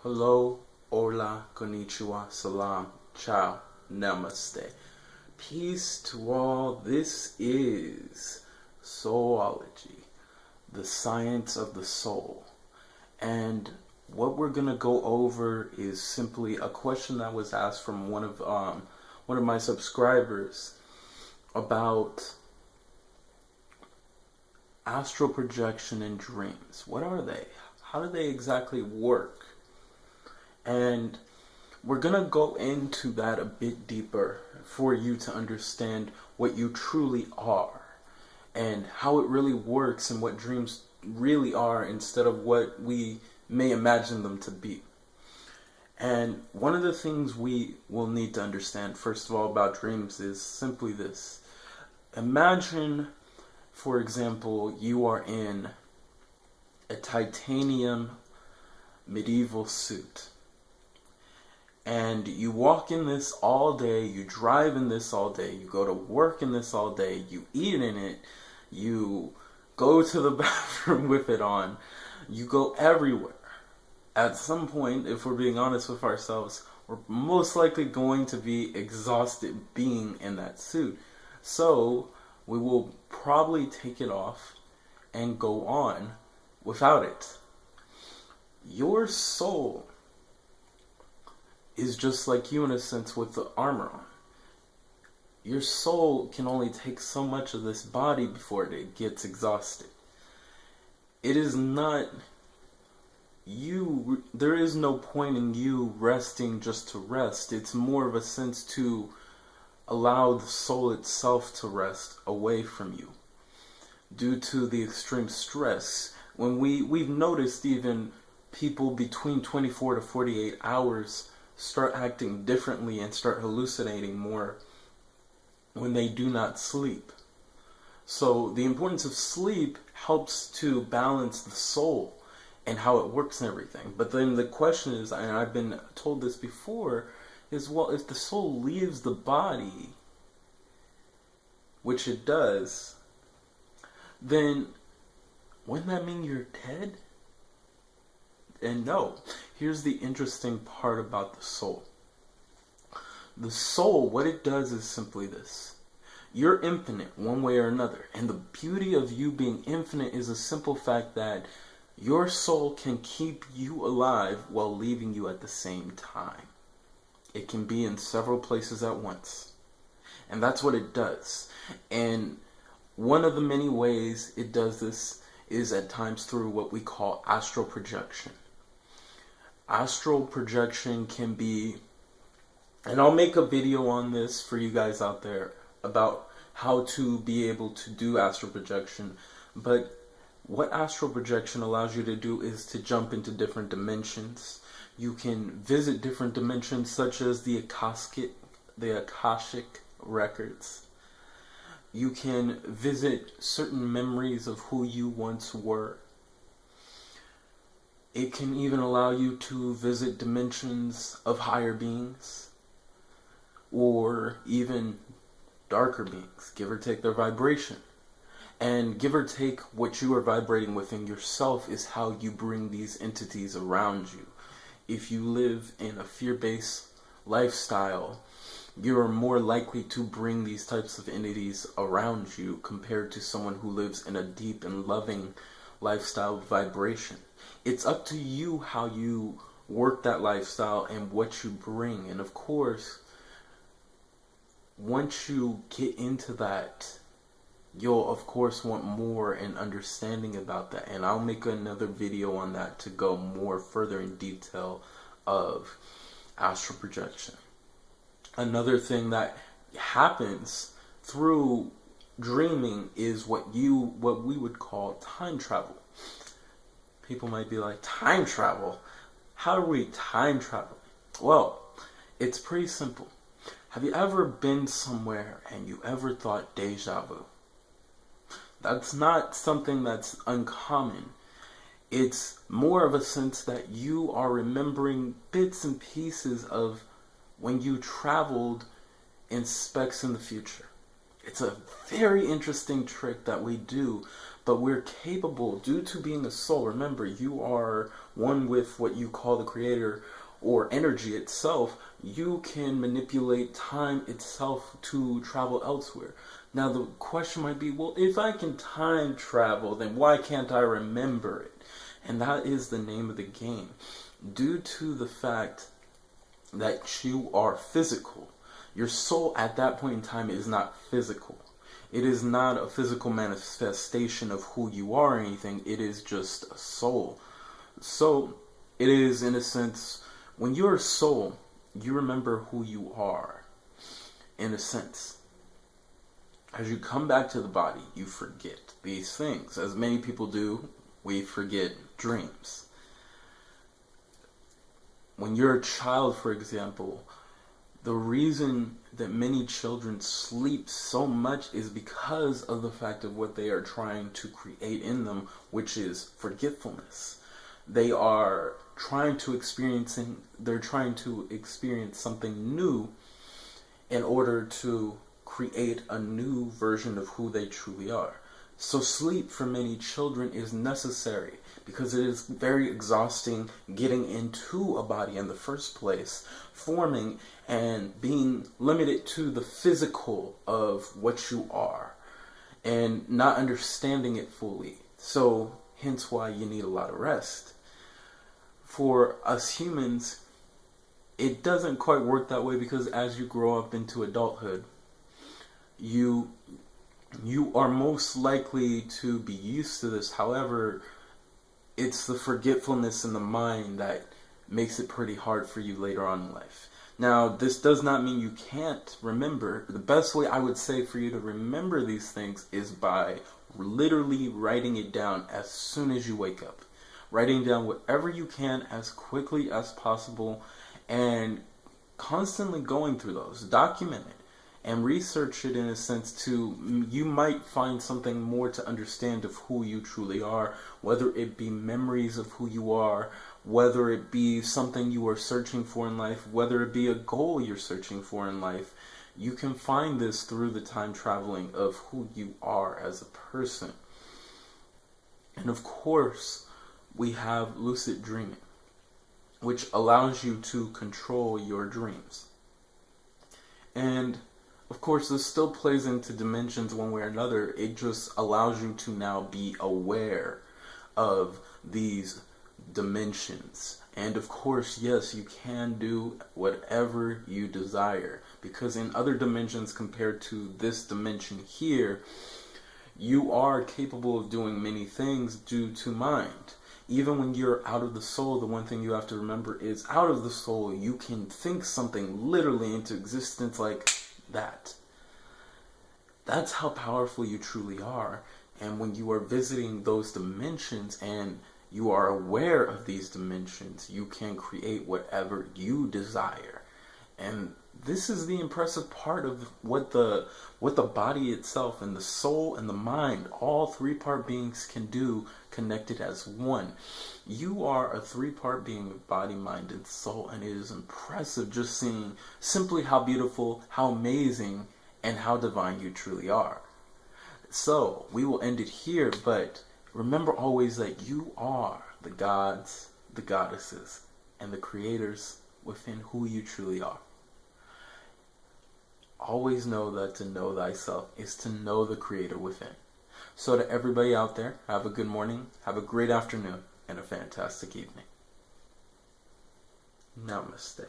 Hello, Hola, Konnichiwa, Salaam, Ciao Namaste. Peace to all. This is Soulology, the science of the soul. And what we're gonna go over is simply a question that was asked from one of my subscribers about astral projection and dreams. What are they? How do they exactly work? And we're going to go into that a bit deeper for you to understand what you truly are and how it really works and what dreams really are instead of what we may imagine them to be. And one of the things we will need to understand, first of all, about dreams is simply this. Imagine, for example, you are in a titanium medieval suit. And you walk in this all day, you drive in this all day, you go to work in this all day, you eat in it, you go to the bathroom with it on, you go everywhere. At some point, if we're being honest with ourselves, we're most likely going to be exhausted being in that suit. So, we will probably take it off and go on without it. Your soul is just like you in a sense with the armor on. Your soul can only take so much of this body before it gets exhausted. It is not you, there is no point in you resting just to rest. It's more of a sense to allow the soul itself to rest away from you. Due to the extreme stress, when we've noticed even people between 24 to 48 hours start acting differently and start hallucinating more when they do not sleep. So the importance of sleep helps to balance the soul and how it works and everything. But then the question is, and I've been told this before, is, well, if the soul leaves the body, which it does, then wouldn't that mean you're dead? And no, here's the interesting part about the soul. The soul, what it does is simply this. You're infinite one way or another. And the beauty of you being infinite is a simple fact that your soul can keep you alive while leaving you at the same time. It can be in several places at once. And that's what it does. And one of the many ways it does this is at times through what we call astral projection. Astral projection can be, and I'll make a video on this for you guys out there about how to be able to do astral projection, but what astral projection allows you to do is to jump into different dimensions. You can visit different dimensions such as the Akashic records. You can visit certain memories of who you once were. It can even allow you to visit dimensions of higher beings or even darker beings, give or take their vibration. And give or take what you are vibrating within yourself is how you bring these entities around you. If you live in a fear-based lifestyle, you are more likely to bring these types of entities around you compared to someone who lives in a deep and loving lifestyle vibration. It's up to you how you work that lifestyle and what you bring. And of course, once you get into that, you'll of course want more and understanding about that. And I'll make another video on that to go more further in detail of astral projection. Another thing that happens through dreaming is what we would call time travel. People might be like, time travel? How are we time traveling? Well, it's pretty simple. Have you ever been somewhere and you ever thought deja vu? That's not something that's uncommon. It's more of a sense that you are remembering bits and pieces of when you traveled in specks in the future. It's a very interesting trick that we do, but we're capable, due to being a soul. Remember, you are one with what you call the creator or energy itself. You can manipulate time itself to travel elsewhere. Now the question might be, well, if I can time travel, then why can't I remember it? And that is the name of the game. Due to the fact that you are physical, your soul at that point in time is not physical. It is not a physical manifestation of who you are or anything. It is just a soul. So it is, in a sense, when you're a soul, you remember who you are, in a sense. As you come back to the body, you forget these things. As many people do, we forget dreams. When you're a child, for example, the reason that many children sleep so much is because of the fact of what they are trying to create in them, which is forgetfulness. They are trying to experience something new in order to create a new version of who they truly are. So sleep for many children is necessary because it is very exhausting getting into a body in the first place, forming and being limited to the physical of what you are and not understanding it fully. So hence why you need a lot of rest. For us humans, it doesn't quite work that way because as you grow up into adulthood, you are most likely to be used to this. However, it's the forgetfulness in the mind that makes it pretty hard for you later on in life. Now, this does not mean you can't remember. The best way I would say for you to remember these things is by literally writing it down as soon as you wake up. Writing down whatever you can as quickly as possible and constantly going through those. Document it and research it in a sense you might find something more to understand of who you truly are, whether it be memories of who you are, whether it be something you are searching for in life, whether it be a goal you're searching for in life. You can find this through the time traveling of who you are as a person. And of course, we have lucid dreaming, which allows you to control your dreams. And of course, this still plays into dimensions one way or another. It just allows you to now be aware of these dimensions. And of course, yes, you can do whatever you desire. Because in other dimensions compared to this dimension here, you are capable of doing many things due to mind. Even when you're out of the soul, the one thing you have to remember is out of the soul, you can think something literally into existence like that. That's how powerful you truly are. And when you are visiting those dimensions and you are aware of these dimensions, you can create whatever you desire. And this is the impressive part of what the body itself and the soul and the mind, all three-part beings can do connected as one. You are a three-part being of body, mind, and soul, and it is impressive just seeing simply how beautiful, how amazing, and how divine you truly are. So, we will end it here, but remember always that you are the gods, the goddesses, and the creators within who you truly are. Always know that to know thyself is to know the creator within. So to everybody out there, have a good morning, have a great afternoon, and a fantastic evening. Namaste.